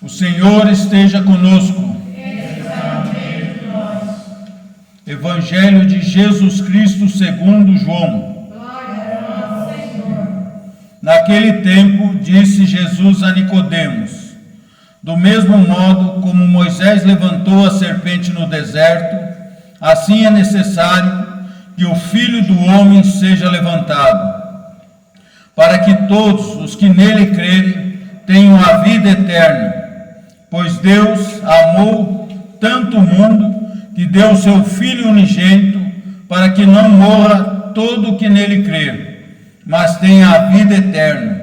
O Senhor esteja conosco. Evangelho de Jesus Cristo segundo João. Naquele tempo disse Jesus a Nicodemos: do mesmo modo como Moisés levantou a serpente no deserto, assim é necessário que o Filho do Homem seja levantado, para que todos os que nele crerem tenham a vida eterna. Pois Deus amou tanto o mundo que deu o seu Filho unigênito, para que não morra todo o que nele crer, mas tenha a vida eterna.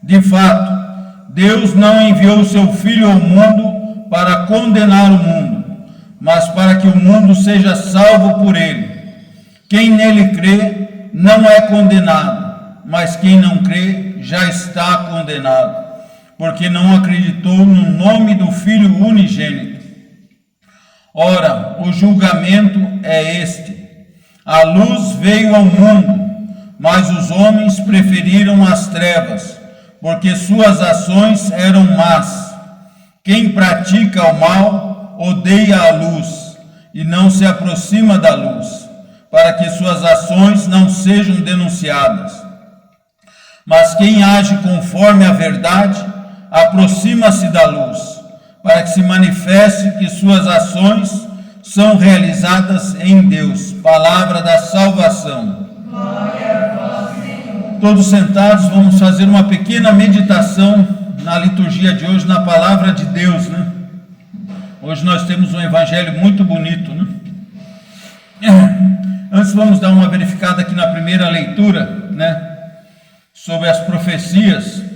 De fato, Deus não enviou o seu Filho ao mundo para condenar o mundo, mas para que o mundo seja salvo por ele. Quem nele crê não é condenado, mas quem não crê já está condenado, porque não acreditou no nome do Filho unigênito. Ora, o julgamento é este: a luz veio ao mundo, mas os homens preferiram as trevas, porque suas ações eram más. Quem pratica o mal odeia a luz e não se aproxima da luz, para que suas ações não sejam denunciadas. Mas quem age conforme a verdade aproxima-se da luz, para que se manifeste que suas ações são realizadas em Deus. Palavra da salvação. Glória a vós, Senhor. Todos sentados, vamos fazer uma pequena meditação na liturgia de hoje, na palavra de Deus, né? Hoje nós temos um evangelho muito bonito, né? Antes vamos dar uma verificada aqui na primeira leitura, né? Sobre as profecias.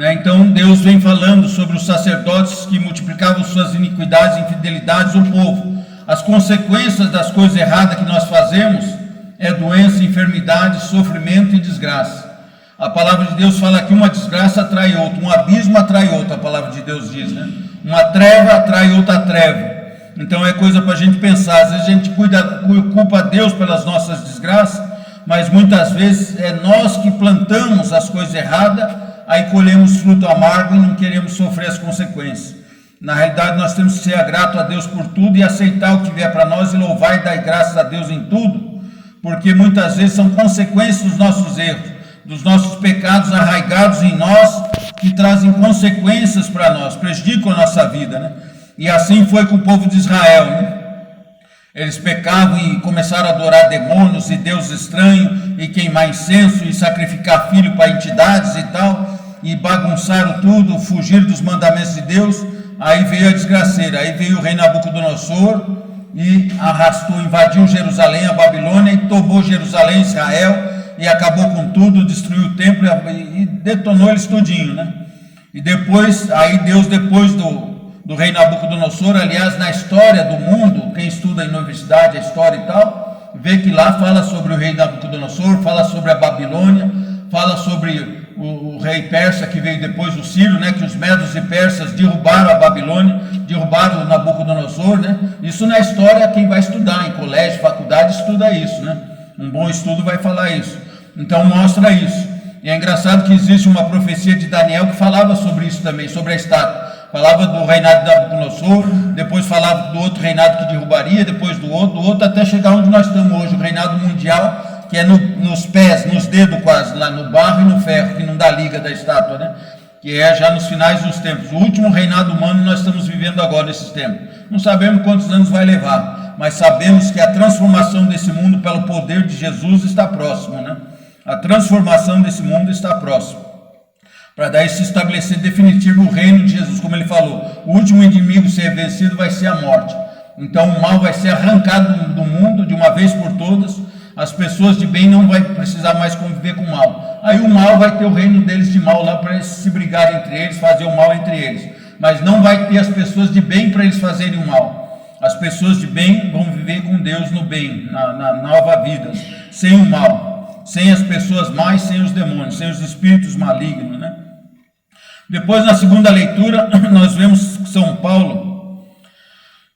Então Deus vem falando sobre os sacerdotes que multiplicavam suas iniquidades e infidelidades do povo. As consequências das coisas erradas que nós fazemos é doença, enfermidade, sofrimento e desgraça. A palavra de Deus fala que uma desgraça atrai outra, um abismo atrai outro, a palavra de Deus diz, né? Uma treva atrai outra treva. Então é coisa para a gente pensar. Às vezes a gente culpa Deus pelas nossas desgraças, mas muitas vezes é nós que plantamos as coisas erradas, aí colhemos fruto amargo e não queremos sofrer as consequências. Na realidade, nós temos que ser grato a Deus por tudo e aceitar o que vier para nós e louvar e dar graças a Deus em tudo, porque muitas vezes são consequências dos nossos erros, dos nossos pecados arraigados em nós, que trazem consequências para nós, prejudicam a nossa vida, né? E assim foi com o povo de Israel, né? Eles pecavam e começaram a adorar demônios e deuses estranhos, e queimar incenso e sacrificar filho para entidades e tal, e bagunçaram tudo, fugiram dos mandamentos de Deus. Aí veio a desgraceira, aí veio o rei Nabucodonosor e arrastou, invadiu Jerusalém, a Babilônia, e tomou Jerusalém, Israel, e acabou com tudo, destruiu o templo e detonou eles tudinho, né? E depois, aí Deus, depois do rei Nabucodonosor, aliás, na história do mundo, quem estuda em universidade a história e tal, vê que lá fala sobre o rei Nabucodonosor, fala sobre a Babilônia, fala sobre o rei persa que veio depois, o Sírio, né, que os medos e persas derrubaram a Babilônia, derrubaram o Nabucodonosor, né? Isso na história, quem vai estudar em colégio, faculdade, estuda isso, né? Um bom estudo vai falar isso. Então mostra isso. E é engraçado que existe uma profecia de Daniel que falava sobre isso também, sobre a estátua. Falava do reinado de Nabucodonosor, depois falava do outro reinado que derrubaria, depois do outro, até chegar onde nós estamos hoje, o reinado mundial, que é nos pés, nos dedos quase, lá no barro e no ferro, que não dá liga da estátua, né? Que é já nos finais dos tempos. O último reinado humano nós estamos vivendo agora nesses tempos. Não sabemos quantos anos vai levar, mas sabemos que a transformação desse mundo pelo poder de Jesus está próximo, né? A transformação desse mundo está próximo, para daí se estabelecer definitivo o reino de Jesus, como ele falou, o último inimigo a ser vencido vai ser a morte. Então o mal vai ser arrancado do mundo de uma vez por todas, as pessoas de bem não vão precisar mais conviver com o mal. Aí o mal vai ter o reino deles de mal lá, para eles se brigarem entre eles, fazer o mal entre eles, mas não vai ter as pessoas de bem para eles fazerem o mal. As pessoas de bem vão viver com Deus no bem, na nova vida, sem o mal, sem as pessoas más, sem os demônios, sem os espíritos malignos, né? Depois, na segunda leitura, nós vemos São Paulo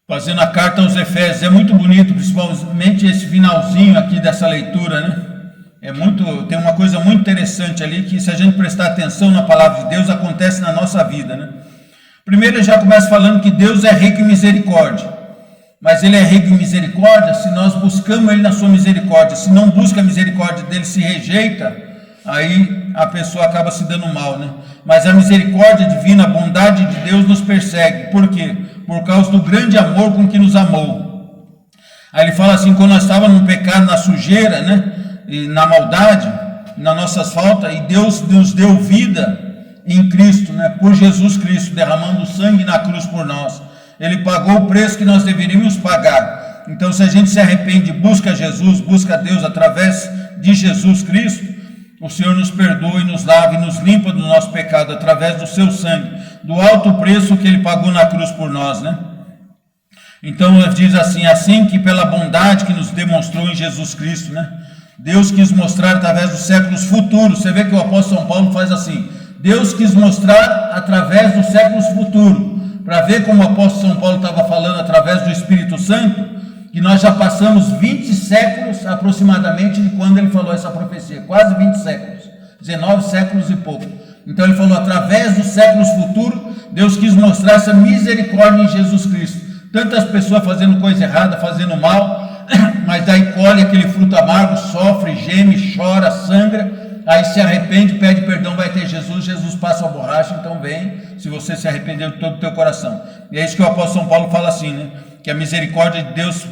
fazendo a carta aos Efésios. É muito bonito, principalmente esse finalzinho aqui dessa leitura, né? Tem uma coisa muito interessante ali, que se a gente prestar atenção na palavra de Deus, acontece na nossa vida, né? Primeiro ele já começa falando que Deus é rico em misericórdia, mas ele é rico em misericórdia se nós buscamos ele na sua misericórdia. Se não busca a misericórdia dele, se rejeita, aí a pessoa acaba se dando mal, né? Mas a misericórdia divina, a bondade de Deus nos persegue. Por quê? Por causa do grande amor com que nos amou. Aí ele fala assim, quando nós estávamos no pecado, na sujeira, né? E na maldade, nas nossas faltas, e Deus nos deu vida em Cristo, né? Por Jesus Cristo, derramando sangue na cruz por nós. Ele pagou o preço que nós deveríamos pagar. Então, se a gente se arrepende, busca Jesus, busca Deus através de Jesus Cristo, o Senhor nos perdoa e nos lava e nos limpa do nosso pecado através do seu sangue, do alto preço que ele pagou na cruz por nós, né? Então, diz assim que pela bondade que nos demonstrou em Jesus Cristo, né? Deus quis mostrar através dos séculos futuros. Você vê que o apóstolo São Paulo faz assim, Deus quis mostrar através dos séculos futuros, para ver como o apóstolo São Paulo estava falando através do Espírito Santo, que nós já passamos 20 séculos aproximadamente de quando ele falou essa profecia, quase 20 séculos, 19 séculos e pouco. Então ele falou, através dos séculos futuros, Deus quis mostrar essa misericórdia em Jesus Cristo. Tantas pessoas fazendo coisa errada, fazendo mal, mas daí colhe aquele fruto amargo, sofre, geme, chora, sangra, aí se arrepende, pede perdão, vai ter Jesus, Jesus passa a borracha, então vem, se você se arrepender de todo o teu coração. E é isso que o apóstolo São Paulo fala assim, né? Que a misericórdia de Deus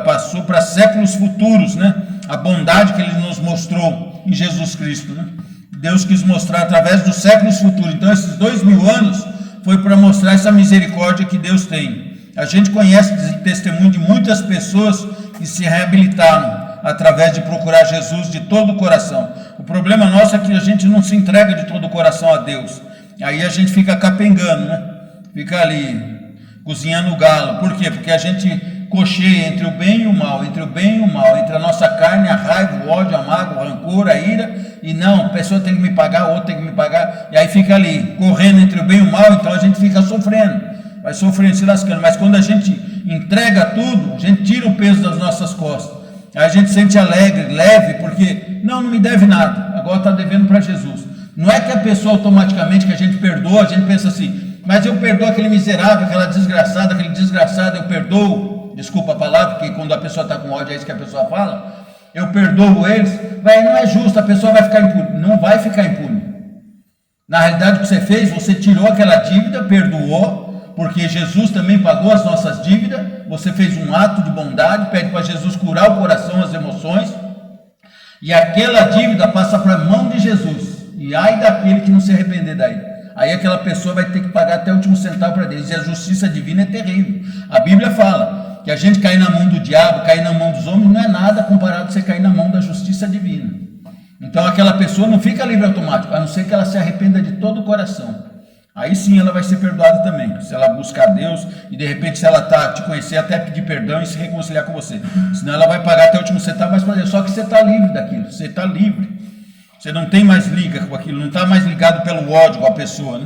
passou para séculos futuros, né? A bondade que ele nos mostrou em Jesus Cristo, né? Deus quis mostrar através dos séculos futuros. Então esses 2000 anos foi para mostrar essa misericórdia que Deus tem. A gente conhece testemunho de muitas pessoas que se reabilitaram através de procurar Jesus de todo o coração. O problema nosso é que a gente não se entrega de todo o coração a Deus. Aí a gente fica capengando, né? Fica ali cozinhando o galo. Por quê? Porque a gente cocheia entre o bem e o mal, entre o bem e o mal, entre a nossa carne, a raiva, o ódio, a mágoa, o rancor, a ira, e não, a pessoa tem que me pagar, outra tem que me pagar, e aí fica ali, correndo entre o bem e o mal, então a gente fica sofrendo, vai sofrendo, se lascando. Mas quando a gente entrega tudo, a gente tira o peso das nossas costas, aí a gente se sente alegre, leve, porque não me deve nada, agora está devendo para Jesus. Não é que a pessoa automaticamente que a gente perdoa, a gente pensa assim, mas eu perdoo aquele miserável, aquela desgraçada, aquele desgraçado, eu perdoo, desculpa a palavra, porque quando a pessoa está com ódio é isso que a pessoa fala, eu perdoo eles, mas não é justo, a pessoa vai ficar impune. Não vai ficar impune. Na realidade o que você fez, você tirou aquela dívida, perdoou, porque Jesus também pagou as nossas dívidas, você fez um ato de bondade, pede para Jesus curar o coração, as emoções, e aquela dívida passa para a mão de Jesus, e ai daquele que não se arrepender daí. Aí aquela pessoa vai ter que pagar até o último centavo para Deus, e a justiça divina é terrível. A Bíblia fala que a gente cair na mão do diabo, cair na mão dos homens, não é nada comparado a você cair na mão da justiça divina. Então aquela pessoa não fica livre automático, a não ser que ela se arrependa de todo o coração. Aí sim ela vai ser perdoada também, se ela buscar Deus, e de repente se ela te conhecer, até pedir perdão e se reconciliar com você. Senão ela vai pagar até o último centavo, mas fazer. Só que você está livre daquilo, você está livre. Você não tem mais liga com aquilo, não está mais ligado pelo ódio com a pessoa, né?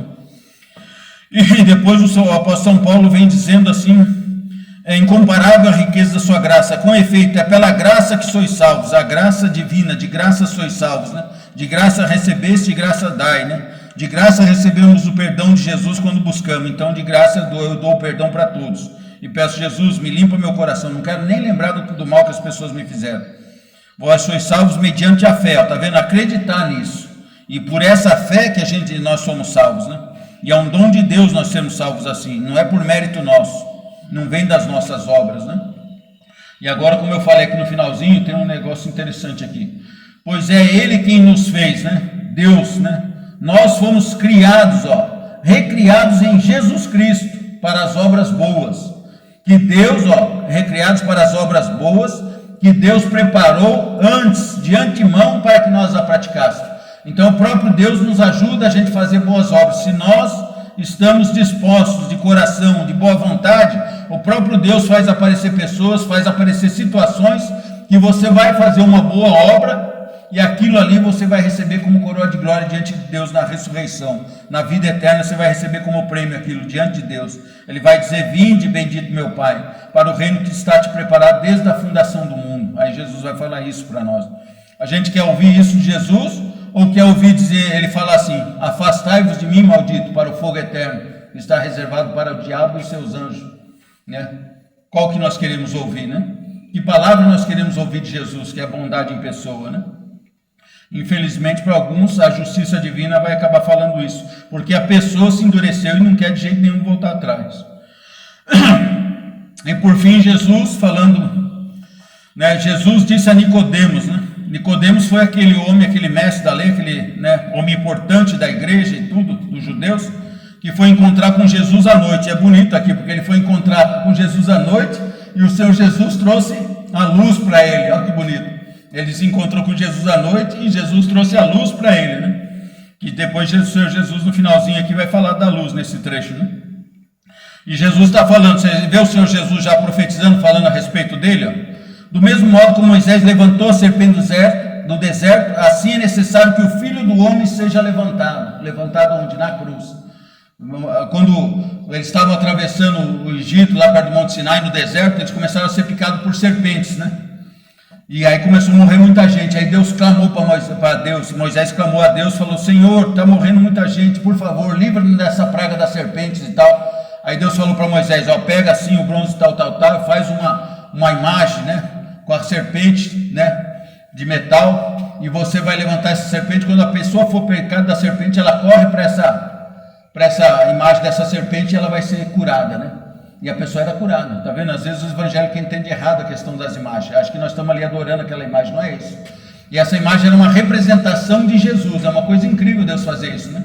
E depois o apóstolo São Paulo vem dizendo assim, é incomparável a riqueza da sua graça, com efeito, é pela graça que sois salvos, a graça divina, de graça sois salvos, né? De graça recebeste, de graça dai, né? De graça recebemos o perdão de Jesus quando buscamos, então de graça eu dou o perdão para todos. E peço, Jesus, me limpa meu coração, não quero nem lembrar do mal que as pessoas me fizeram. Vós sois salvos mediante a fé, está vendo? Acreditar nisso. E por essa fé que nós somos salvos, né? E é um dom de Deus nós sermos salvos assim, não é por mérito nosso, não vem das nossas obras, né? E agora, como eu falei aqui no finalzinho, tem um negócio interessante aqui. Pois é Ele quem nos fez, né? Deus, né? Nós fomos criados, recriados em Jesus Cristo para as obras boas. Que Deus, recriados para as obras boas, que Deus preparou antes, de antemão, para que nós a praticássemos. Então o próprio Deus nos ajuda a gente fazer boas obras. Se nós estamos dispostos de coração, de boa vontade, o próprio Deus faz aparecer pessoas, faz aparecer situações que você vai fazer uma boa obra e aquilo ali você vai receber como coroa de glória diante de Deus na ressurreição. Na vida eterna você vai receber como prêmio aquilo diante de Deus. Ele vai dizer, vinde bendito meu Pai, para o reino que está te preparado desde a fundação do mundo. Aí Jesus vai falar isso para nós. A gente quer ouvir isso de Jesus ou quer ouvir dizer, ele falar assim: afastai-vos de mim, maldito, para o fogo eterno, que está reservado para o diabo e seus anjos, né? Qual que nós queremos ouvir, né? Que palavra nós queremos ouvir de Jesus, que é a bondade em pessoa, né? Infelizmente, para alguns, a justiça divina vai acabar falando isso, porque a pessoa se endureceu e não quer de jeito nenhum voltar atrás. E por fim, Jesus falando, né? Jesus disse a Nicodemos, né? Nicodemos foi aquele homem, aquele mestre da lei, aquele, né, homem importante da igreja e tudo, dos judeus, que foi encontrar com Jesus à noite. É bonito aqui, porque ele foi encontrar com Jesus à noite e o Senhor Jesus trouxe a luz para ele. Olha que bonito. Ele se encontrou com Jesus à noite e Jesus trouxe a luz para ele, né? Que depois o Senhor Jesus no finalzinho aqui vai falar da luz nesse trecho, né? E Jesus está falando, você vê o Senhor Jesus já profetizando, falando a respeito dele, ó. Do mesmo modo como Moisés levantou a serpente do deserto, assim é necessário que o Filho do Homem seja levantado. Levantado onde? Na cruz. Quando eles estavam atravessando o Egito, lá perto do Monte Sinai, no deserto, eles começaram a ser picados por serpentes, né? E aí começou a morrer muita gente. Aí Deus clamou para Deus, Moisés clamou a Deus, falou: Senhor, está morrendo muita gente, por favor, livra-me dessa praga das serpentes e tal. Aí Deus falou para Moisés: ó, pega assim o bronze tal, faz uma imagem, né, com a serpente, né, de metal, e você vai levantar essa serpente. Quando a pessoa for pecada da serpente, ela corre para essa imagem dessa serpente e ela vai ser curada, né? E a pessoa era curada, tá vendo? Às vezes os evangélicos entendem errado a questão das imagens, acho que nós estamos ali adorando aquela imagem, não é isso? E essa imagem era uma representação de Jesus, é uma coisa incrível Deus fazer isso, né?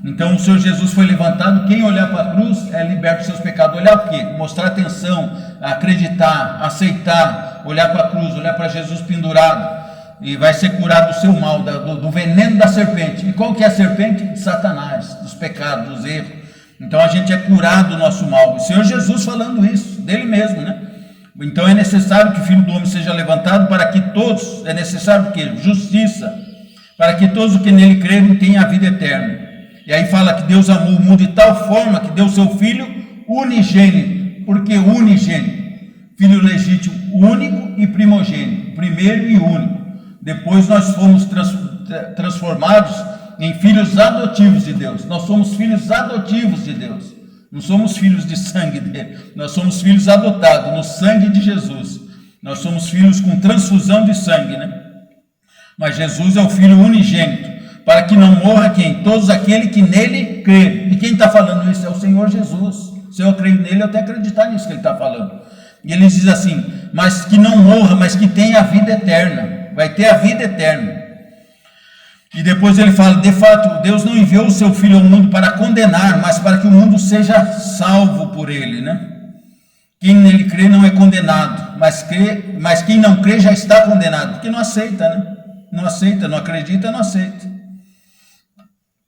Então o Senhor Jesus foi levantado, quem olhar para a cruz é liberto dos seus pecados. Olhar por quê? Mostrar atenção, acreditar, aceitar, olhar para a cruz, olhar para Jesus pendurado, e vai ser curado do seu mal, do veneno da serpente. E qual que é a serpente? De Satanás, dos pecados, dos erros. Então a gente é curado do nosso mal. O Senhor Jesus falando isso, dele mesmo, né? Então é necessário que o Filho do Homem seja levantado para que todos, é necessário o quê? Justiça, para que todos os que nele crerem tenham a vida eterna. E aí fala que Deus amou o mundo de tal forma que deu o seu Filho unigênito. Por que unigênito? Filho legítimo, único e primogênito, primeiro e único. Depois nós fomos transformados em filhos adotivos de Deus. Nós somos filhos adotivos de Deus. Não somos filhos de sangue dele. Nós somos filhos adotados no sangue de Jesus. Nós somos filhos com transfusão de sangue, né? Mas Jesus é o Filho unigênito, para que não morra quem? Todos aqueles que nele crê. E quem está falando isso é o Senhor Jesus. Se eu creio nele, eu até acreditar nisso que ele está falando. E ele diz assim: mas que não morra, mas que tenha a vida eterna. Vai ter a vida eterna. E depois ele fala: de fato, Deus não enviou o seu Filho ao mundo para condenar, mas para que o mundo seja salvo por ele, né? Quem nele crê não é condenado, mas quem não crê já está condenado, porque não aceita, né? Não aceita, não acredita, não aceita.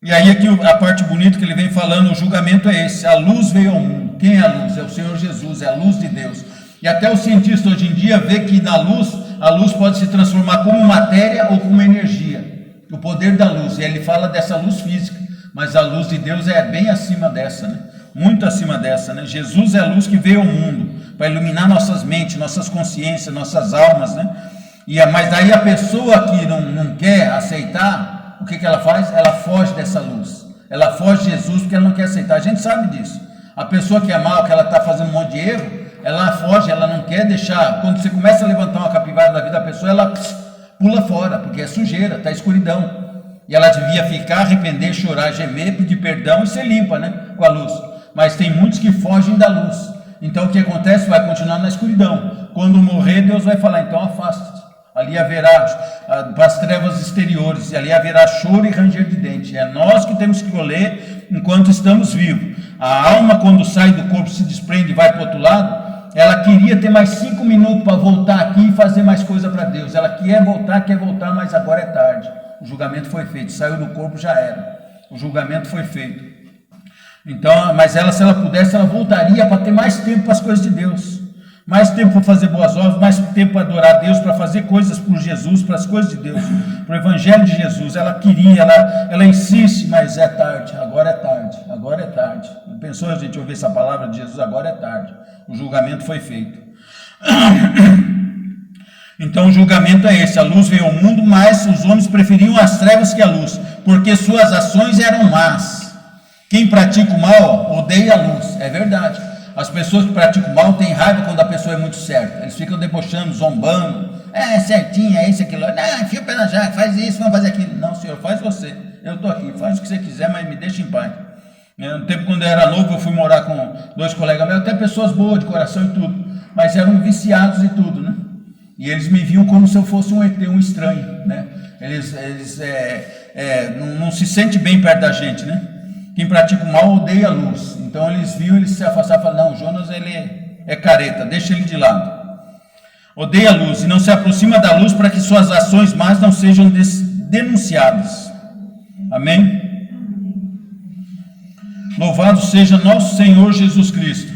E aí aqui a parte bonita que ele vem falando, o julgamento é esse: a luz veio ao mundo. Quem é a luz? É o Senhor Jesus, é a luz de Deus. E até o cientista hoje em dia vê que na luz, a luz pode se transformar como matéria ou como energia. O poder da luz, e ele fala dessa luz física, mas a luz de Deus é bem acima dessa, né? Muito acima dessa, né? Jesus é a luz que veio ao mundo para iluminar nossas mentes, nossas consciências, nossas almas, né? Mas daí a pessoa que não quer aceitar, o que ela faz? Ela foge dessa luz, ela foge de Jesus porque ela não quer aceitar. A gente sabe disso. A pessoa que é mal, que ela está fazendo um monte de erro, ela foge, ela não quer deixar. Quando você começa a levantar uma capivara da vida da pessoa, ela pula fora, porque é sujeira, está escuridão. E ela devia ficar, arrepender, chorar, gemer, pedir perdão e ser limpa, né, com a luz. Mas tem muitos que fogem da luz. Então o que acontece? Vai continuar na escuridão. Quando morrer, Deus vai falar: então afasta-te. Ali haverá para as trevas exteriores, e ali haverá choro e ranger de dente. É nós que temos que escolher enquanto estamos vivos. A alma, quando sai do corpo, se desprende e vai para o outro lado. Ela queria ter mais 5 minutos para voltar aqui e fazer mais coisa para Deus. Ela quer voltar, mas agora é tarde. O julgamento foi feito, saiu do corpo, já era. O julgamento foi feito. Então, mas ela, se ela pudesse, ela voltaria para ter mais tempo para as coisas de Deus. Mais tempo para fazer boas obras, mais tempo para adorar a Deus, para fazer coisas por Jesus, para as coisas de Deus, para o Evangelho de Jesus. Ela queria, ela insiste, mas é tarde, agora é tarde, agora é tarde. Pensou a gente ouvir essa palavra de Jesus? Agora é tarde. O julgamento foi feito. Então o julgamento é esse: a luz veio ao mundo, mas os homens preferiam as trevas que a luz, porque suas ações eram más. Quem pratica o mal odeia a luz. É verdade. As pessoas que praticam o mal têm raiva quando a pessoa é muito certa. Eles ficam debochando, zombando. É certinho, é isso, aquilo. Não, enfia o pé na jaca, faz isso, vamos fazer aquilo. Não, senhor, faz você. Eu estou aqui, faz o que você quiser, mas me deixa em paz. No tempo, quando eu era novo, eu fui morar com 2 colegas meus, até pessoas boas de coração e tudo, mas eram viciados e tudo, né? E eles me viam como se eu fosse um ET, um estranho, né? Eles não se sentem bem perto da gente, né? Quem pratica o mal odeia a luz. Então eles viam, eles se afastavam e falavam: não, Jonas, ele é careta, deixa ele de lado. Odeia a luz e não se aproxima da luz para que suas ações más não sejam denunciadas. Amém? Louvado seja nosso Senhor Jesus Cristo.